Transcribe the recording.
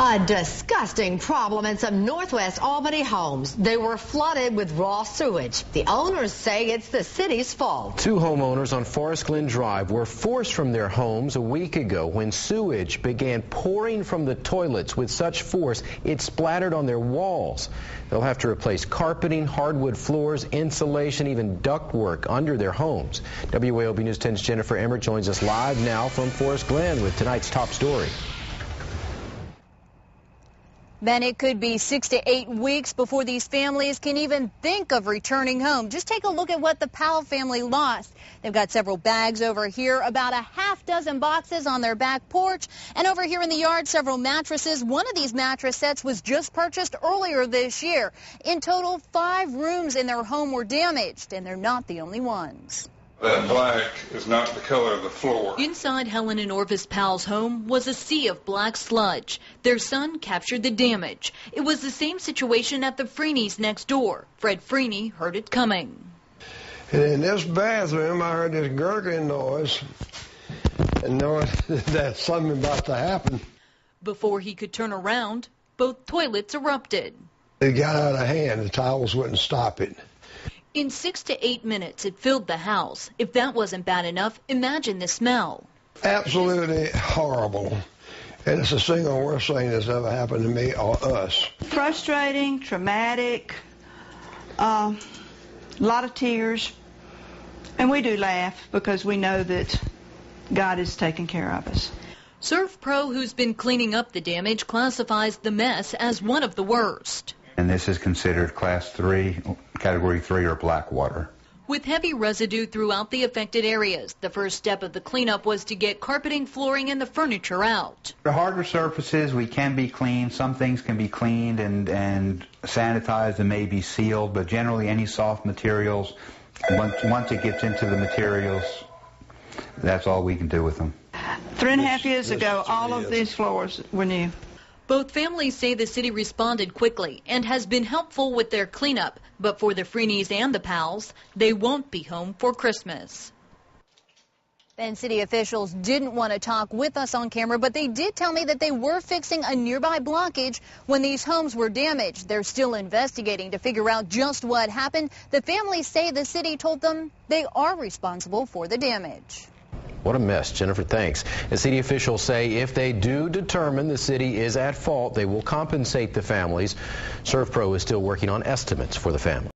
A disgusting problem in some northwest Albany homes. They were flooded with raw sewage. The owners say it's the city's fault. Two homeowners on Forest Glen Drive were forced from their homes a week ago when sewage began pouring from the toilets with such force it splattered on their walls. They'll have to replace carpeting, hardwood floors, insulation, even ductwork under their homes. WAOB News 10's Jennifer Emmer joins us live now from Forest Glen with tonight's top story. Then it could be 6 to 8 weeks before these families can even think of returning home. Just take a look at what the Powell family lost. They've got several bags over here, about a half dozen boxes on their back porch, and over here in the yard, several mattresses. One of these mattress sets was just purchased earlier this year. In total, 5 rooms in their home were damaged, and they're not the only ones. That black is not the color of the floor. Inside Helen and Orvis Powell's home was a sea of black sludge. Their son captured the damage. It was the same situation at the Freeney's next door. Fred Freeney heard it coming. And in this bathroom, I heard this gurgling noise and knowing that something about to happen. Before he could turn around, both toilets erupted. It got out of hand. The towels wouldn't stop it. In 6 to 8 minutes, it filled the house. If that wasn't bad enough, imagine the smell. Absolutely horrible. And it's the single worst thing that's ever happened to me or us. Frustrating, traumatic, a lot of tears. And we do laugh because we know that God is taking care of us. Surf Pro, who's been cleaning up the damage, classifies the mess as one of the worst. And this is considered Class 3, Category 3, or black water. With heavy residue throughout the affected areas, the first step of the cleanup was to get carpeting, flooring, and the furniture out. The harder surfaces, we can be cleaned. Some things can be cleaned and sanitized and maybe sealed, but generally any soft materials, once it gets into the materials, that's all we can do with them. 3.5 years ago, all of these floors were new. Both families say the city responded quickly and has been helpful with their cleanup. But for the Freeneys and the Powells, they won't be home for Christmas. Bend City officials didn't want to talk with us on camera, but they did tell me that they were fixing a nearby blockage when these homes were damaged. They're still investigating to figure out just what happened. The families say the city told them they are responsible for the damage. What a mess. Jennifer, thanks. And city officials say if they do determine the city is at fault, they will compensate the families. Surf Pro is still working on estimates for the family.